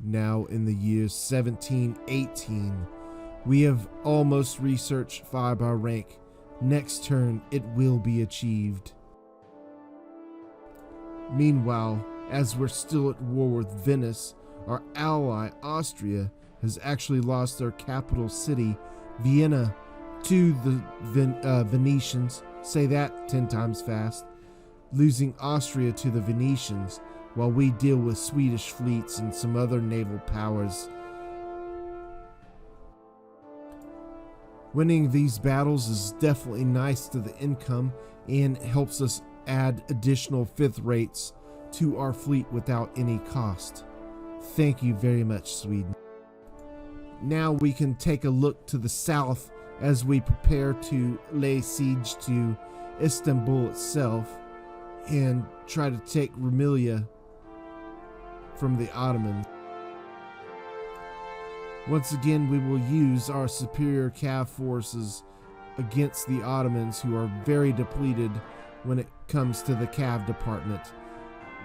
Now in the year 1718, we have almost researched fire by rank. Next turn, it will be achieved. Meanwhile, as we're still at war with Venice, our ally Austria has actually lost their capital city, Vienna, to the Venetians. Say that 10 times fast. Losing Austria to the Venetians while we deal with Swedish fleets and some other naval powers. Winning these battles is definitely nice to the income and helps us add additional fifth rates to our fleet without any cost. Thank you very much, Sweden. Now we can take a look to the south as we prepare to lay siege to Istanbul itself and try to take Rumelia from the Ottomans. Once again, we will use our superior cav forces against the Ottomans, who are very depleted when it comes to the cav department.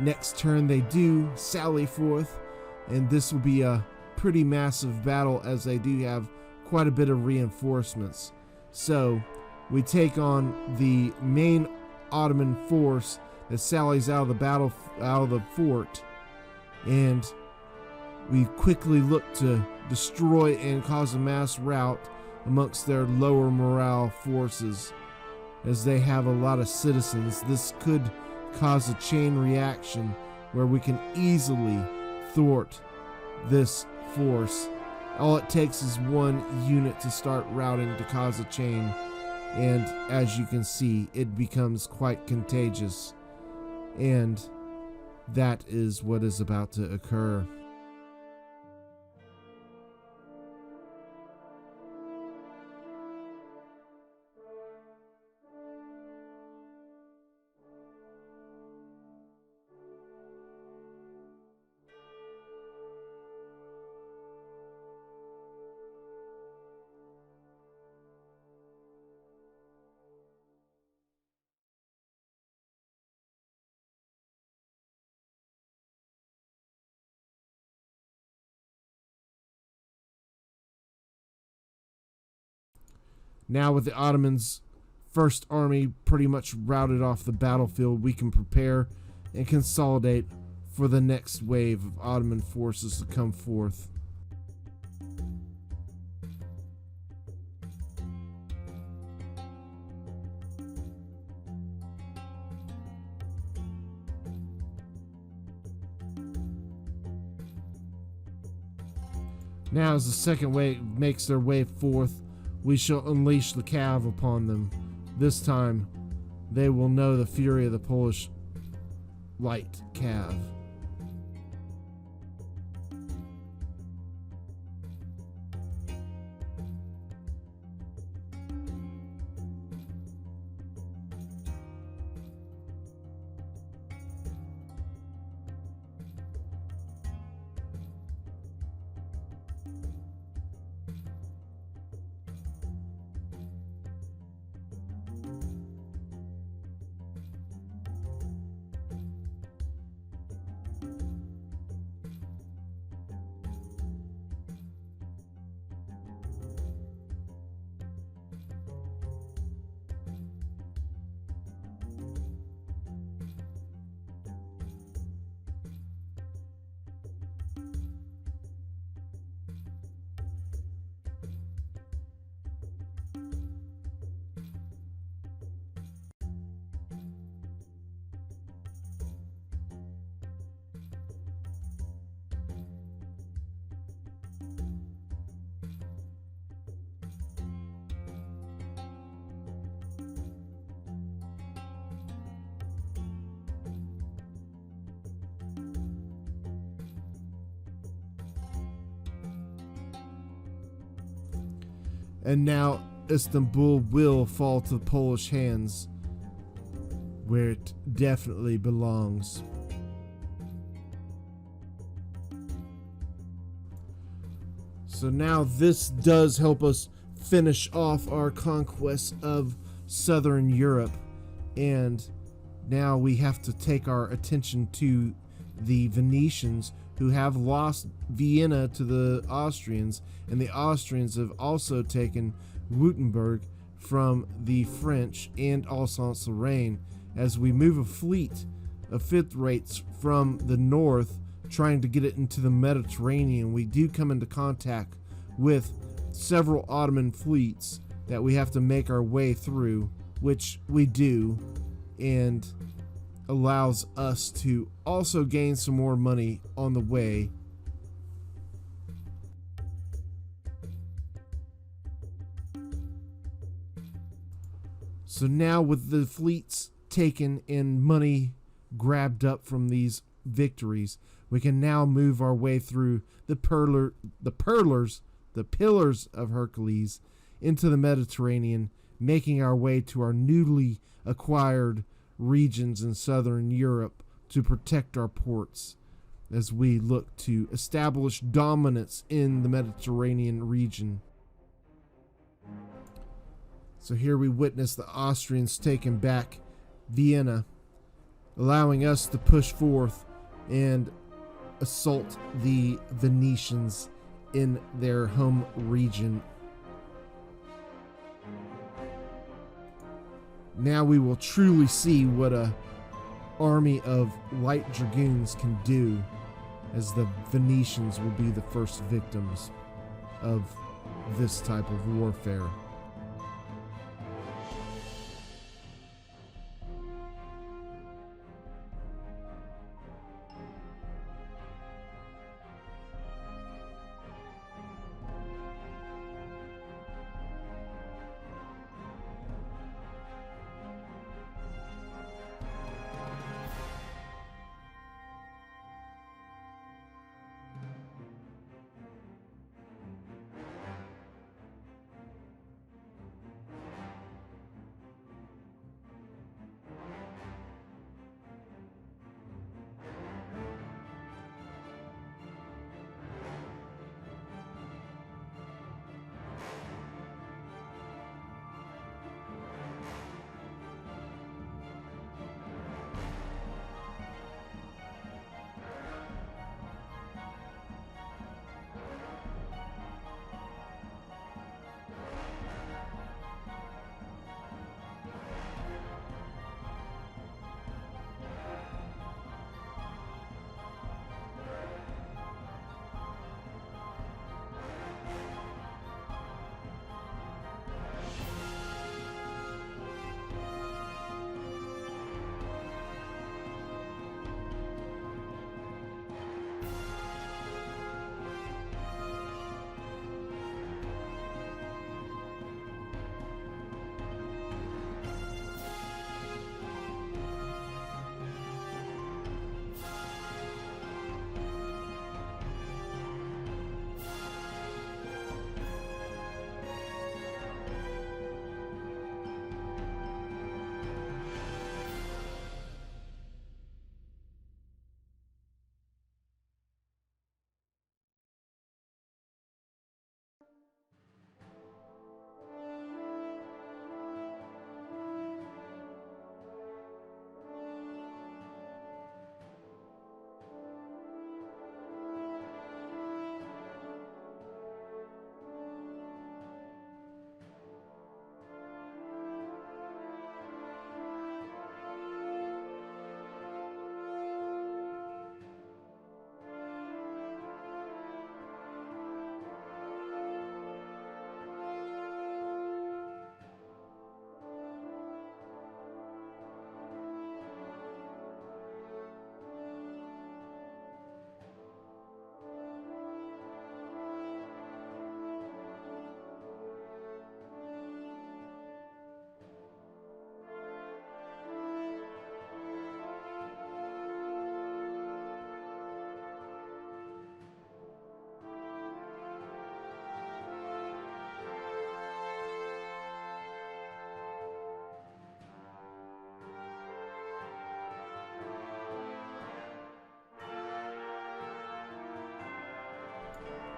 Next turn they do sally forth, and this will be a pretty massive battle as they do have quite a bit of reinforcements. So we take on the main Ottoman force that sallies out of the fort, and we quickly look to destroy and cause a mass rout amongst their lower morale forces, as they have a lot of citizens. This could cause a chain reaction where we can easily thwart this force. All it takes is one unit to start routing to cause a chain, and as you can see, it becomes quite contagious, and that is what is about to occur. Now with the Ottomans' first army pretty much routed off the battlefield, we can prepare and consolidate for the next wave of Ottoman forces to come forth. Now as the second wave makes their way forth, we shall unleash the cav upon them. This time, they will know the fury of the Polish light cav. And now Istanbul will fall to Polish hands, where it definitely belongs. So now this does help us finish off our conquest of Southern Europe, and now we have to take our attention to the Venetians, who have lost Vienna to the Austrians, and the Austrians have also taken Württemberg from the French and Alsace-Lorraine, as we move a fleet of fifth rates from the north trying to get it into the Mediterranean. We do come into contact with several Ottoman fleets that we have to make our way through, which we do, and allows us to also gain some more money on the way. So now, with the fleets taken and money grabbed up from these victories, we can now move our way through the Pillars of Hercules into the Mediterranean, making our way to our newly acquired regions in southern Europe to protect our ports as we look to establish dominance in the Mediterranean region. So here we witness the Austrians taking back Vienna, allowing us to push forth and assault the Venetians in their home region. Now we will truly see what a army of light dragoons can do, as the Venetians will be the first victims of this type of warfare.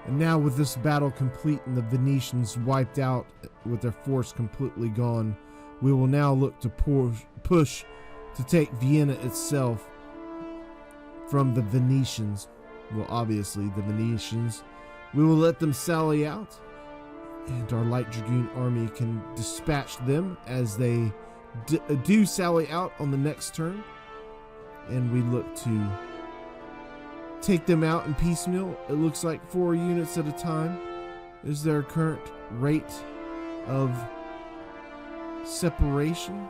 And now, with this battle complete and the Venetians wiped out with their force completely gone, we will now look to push to take Vienna itself from the Venetians. Well, obviously, the Venetians. We will let them sally out, and our Light Dragoon army can dispatch them as they do sally out on the next turn. And we look to take them out in piecemeal. It looks like 4 units at a time is their current rate of separation.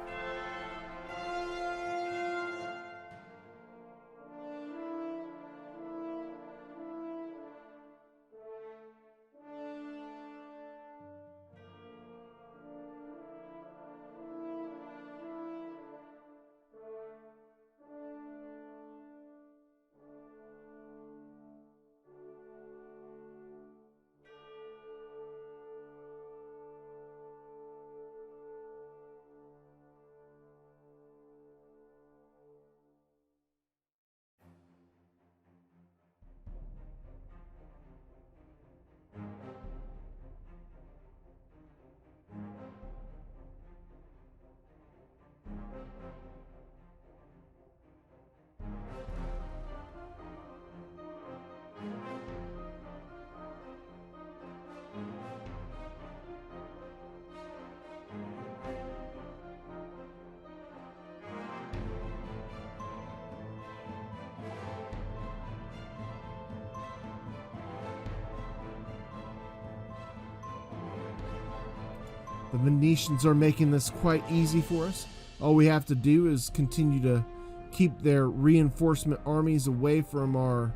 The Venetians are making this quite easy for us. All we have to do is continue to keep their reinforcement armies away from our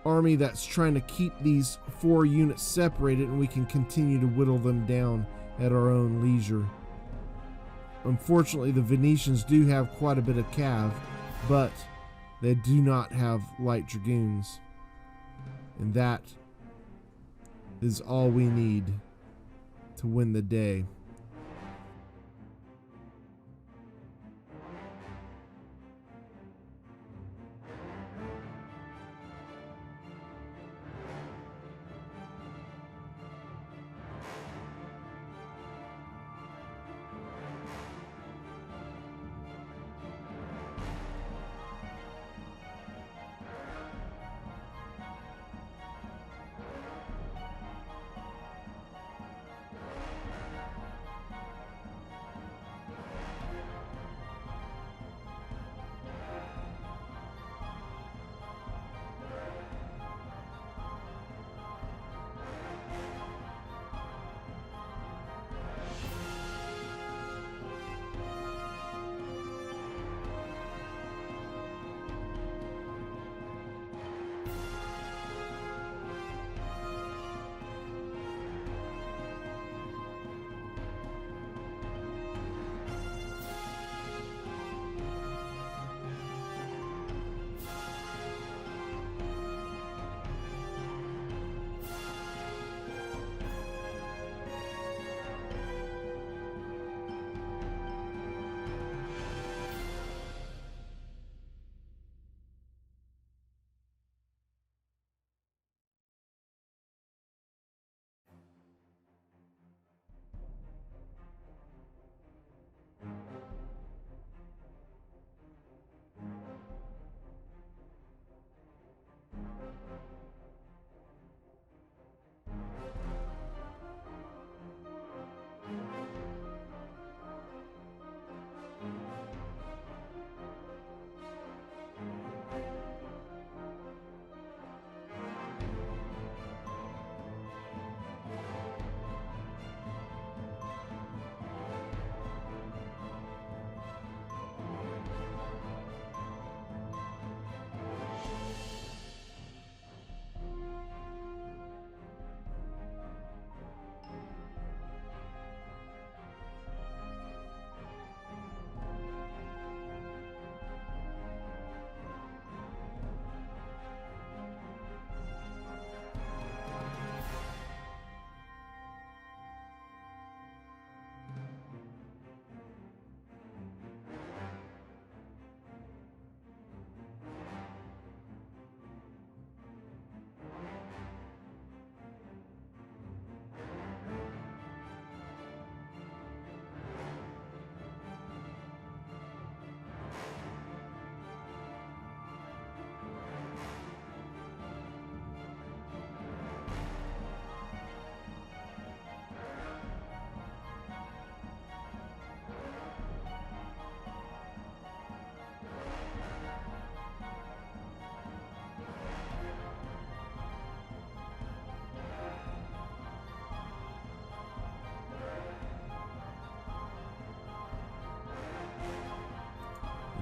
army that's trying to keep these 4 units separated, and we can continue to whittle them down at our own leisure. Unfortunately, the Venetians do have quite a bit of cav, but they do not have light dragoons. And that is all we need to win the day.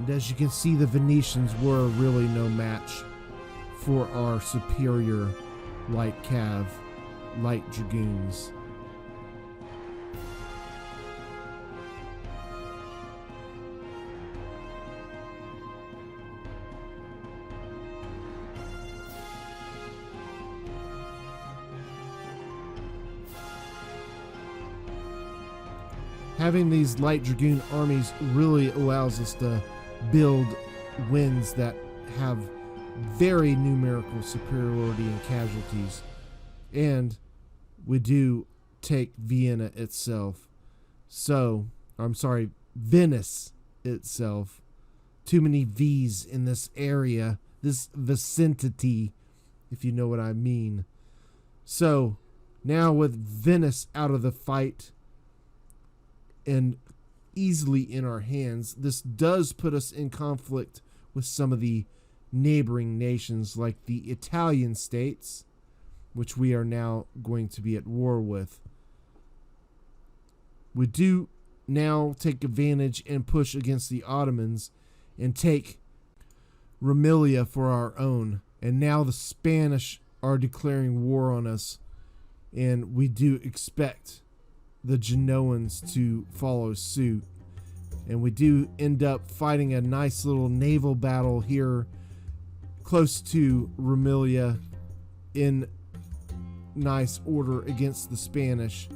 And as you can see, the Venetians were really no match for our superior light cav, light dragoons. Having these light dragoon armies really allows us to build wins that have very numerical superiority in casualties. And we do take Vienna itself. Venice itself. Too many V's in this area, this vicinity, if you know what I mean. So, now with Venice out of the fight and easily in our hands, this does put us in conflict with some of the neighboring nations like the Italian states, which we are now going to be at war with. We do now take advantage and push against the Ottomans and take Emilia for our own. And now the Spanish are declaring war on us, and we do expect the Genoans to follow suit. And we do end up fighting a nice little naval battle here close to Emilia in nice order against the Spanish,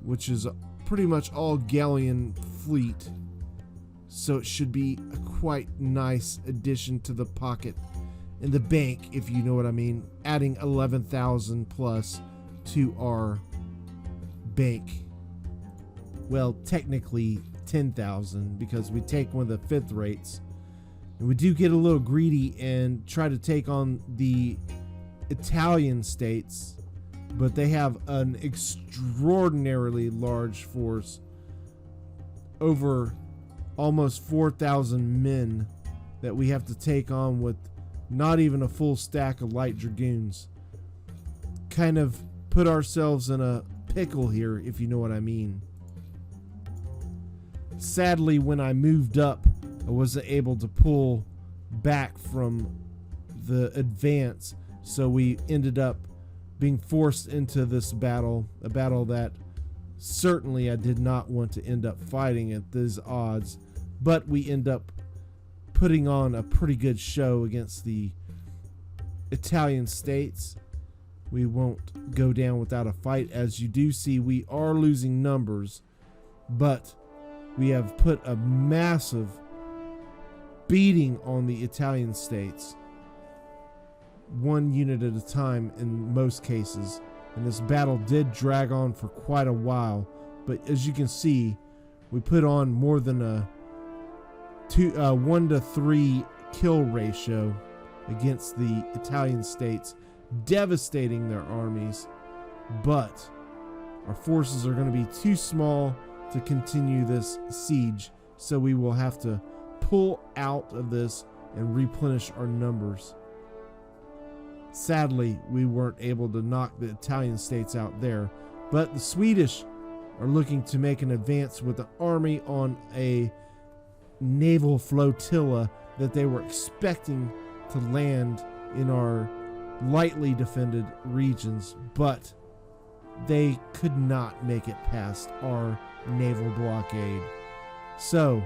which is a pretty much all galleon fleet. So it should be a quite nice addition to the pocket in the bank, if you know what I mean, adding 11,000 plus to our bank. Well, technically 10,000, because we take one of the fifth rates. And we do get a little greedy and try to take on the Italian states, but they have an extraordinarily large force, over almost 4,000 men that we have to take on with not even a full stack of light dragoons. Kind of put ourselves in a pickle here, if you know what I mean. Sadly, when I moved up, I wasn't able to pull back from the advance, so we ended up being forced into this battle, a battle that certainly I did not want to end up fighting at these odds, but we end up putting on a pretty good show against the Italian states. We won't go down without a fight. As you do see, we are losing numbers, but we have put a massive beating on the Italian states, one unit at a time in most cases. And this battle did drag on for quite a while, but as you can see, we put on more than a 1 to 3 kill ratio against the Italian states, devastating their armies. But our forces are going to be too small to continue this siege, so we will have to pull out of this and replenish our numbers. Sadly, we weren't able to knock the Italian states out there, but the Swedish are looking to make an advance with the army on a naval flotilla that they were expecting to land in our lightly defended regions, but they could not make it past our naval blockade. So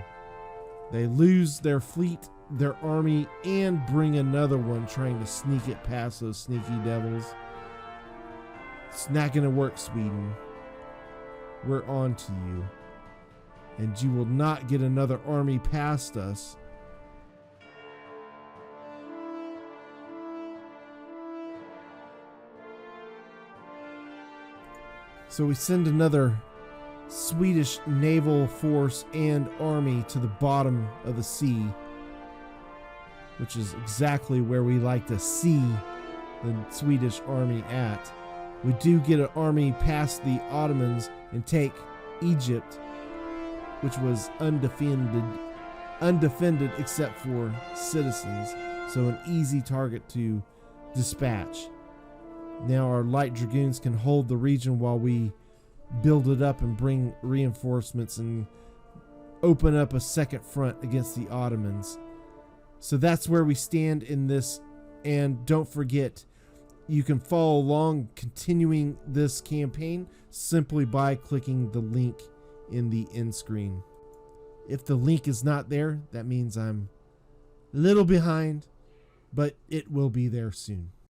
they lose their fleet, their army, and bring another one trying to sneak it past those sneaky devils. It's not going to work, Sweden. We're on to you. And you will not get another army past us. So we send another Swedish naval force and army to the bottom of the sea, which is exactly where we like to see the Swedish army at. We do get an army past the Ottomans and take Egypt, which was undefended except for citizens, so an easy target to dispatch. Now our light dragoons can hold the region while we build it up and bring reinforcements and open up a second front against the Ottomans. So that's where we stand in this. And don't forget, you can follow along continuing this campaign simply by clicking the link in the end screen. If the link is not there, that means I'm a little behind, but it will be there soon.